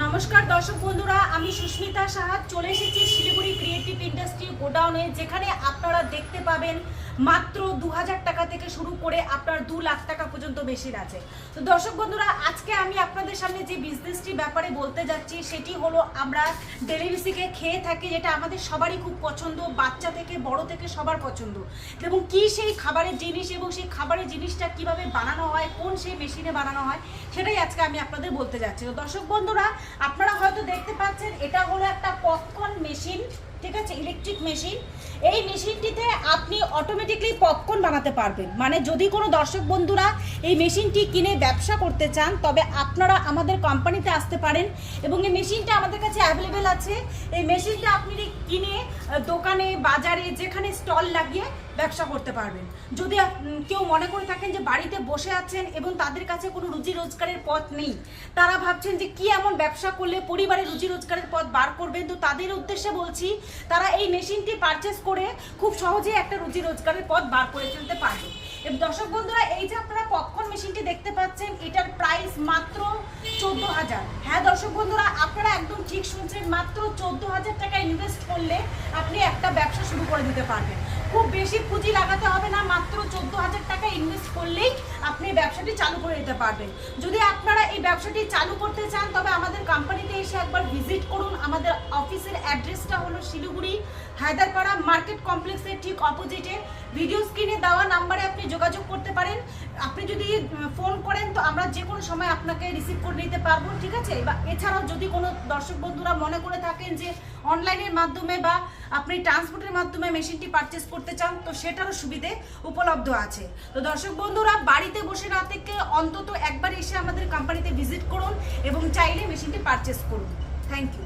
নমস্কার দর্শক বন্ধুরা, আমি সুস্মিতা সাহা চলে এসেছি শিলিগুড়ি ক্রিয়েটিভ ইন্ডাস্ট্রি গোডাউনে, যেখানে আপনারা দেখতে পাবেন মাত্র 2000 টাকা থেকে শুরু করে আপনার 2 লাখ টাকা পর্যন্ত মেশিন আছে। তো দর্শক বন্ধুরা, আজকে আমি আপনাদের সামনে যে বিজনেসটি ব্যাপারে বলতে যাচ্ছি সেটি হলো আমরা ডেলিভারিকে খেয়ে থাকি, যেটা আমাদের সবারই খুব পছন্দ, বাচ্চা থেকে বড় থেকে সবার পছন্দ। এবং কি সেই খাবারের জিনিস এবং সেই খাবারের জিনিসটা কিভাবে বানানো হয়, কোন সেই মেশিনে বানানো হয়, সেটাই আজকে আমি আপনাদের বলতে যাচ্ছি। তো দর্শক বন্ধুরা, আপনারা হয়তো দেখতে পাচ্ছেন এটা হলো একটা পপকর্ন মেশিন, ঠিক আছে, ইলেকট্রিক মেশিন। এই মেশিনটিতে আপনি অটোমেটিকলি পপকর্ন বানাতে পারবেন। মানে যদি কোনো দর্শক বন্ধুরা এই মেশিনটি কিনে ব্যবসা করতে চান, তবে আপনারা আমাদের কোম্পানিতে আসতে পারেন এবং এই মেশিনটা আমাদের কাছে অ্যাভেলেবেল আছে। এই মেশিনটা আপনি কিনে দোকানে, বাজারে, যেখানে স্টল লাগিয়ে ব্যবসা করতে পারবেন। যদি কেউ মনে করে থাকেন যে বাড়িতে বসে আছেন এবং তাদের কাছে কোনো রুজি রোজগারের পথ নেই, তারা ভাবছেন যে কি এমন ব্যবসা করলে পরিবারের রুজি রোজগারের পথ বার করবেন, তো তাদের উদ্দেশ্যে বলছি তারা এই মেশিনটি পারচেস করে খুব সহজেই একটা রুজি রোজগারের পথ বার করে ফেলতে পারবে। এবং দর্শক বন্ধুরা, এই যে আপনারা পপকর্ন মেশিনটি দেখতে পাচ্ছেন, এটার প্রাইস মাত্র 14,000। হ্যাঁ দর্শক বন্ধুরা, আপনারা একদম ঠিক শুনছেন, মাত্র 14,000 টাকা ইনভেস্ট করলে আপনি একটা ব্যবসা শুরু করে দিতে পারবেন। খুব বেশি পুঁজি লাগাতে হবে না, মাত্র 14,000 টাকা ইনভেস্ট করলেই আপনি ব্যবসাটি চালু করে দিতে পারবেন। যদি আপনারা এই ব্যবসাটি চালু করতে চান, তবে আমাদের কোম্পানিতে এসে একবার ভিজিট করুন। আমাদের অফিসের অ্যাড্রেসটা হলো শিলিগুড়ি হায়দারপাড়া মার্কেট কমপ্লেক্সের ঠিক অপোজিটে। ভিডিও স্ক্রিনে দেওয়া নাম্বারে আপনি যোগাযোগ করতে পারেন। আপনি যদি ফোন করেন তো আমরা যে কোনো সময় আপনাকে রিসিভ করে নিতে পারবো, ঠিক আছে। বা এছাড়াও যদি কোনো দর্শক বন্ধুরা মনে করে থাকেন যে অনলাইনের মাধ্যমে বা আপনি ট্রান্সপোর্টের মাধ্যমে মেশিনটি পারচেস করতে চান, তো সেটারও সুবিধে উপলব্ধ আছে। তো দর্শক বন্ধুরা, বাড়িতে বসে না থেকে অন্তত একবার এসে আমাদের কোম্পানিতে ভিজিট করুন এবং চাইলে মেশিনটি পারচেস করুন। Thank you.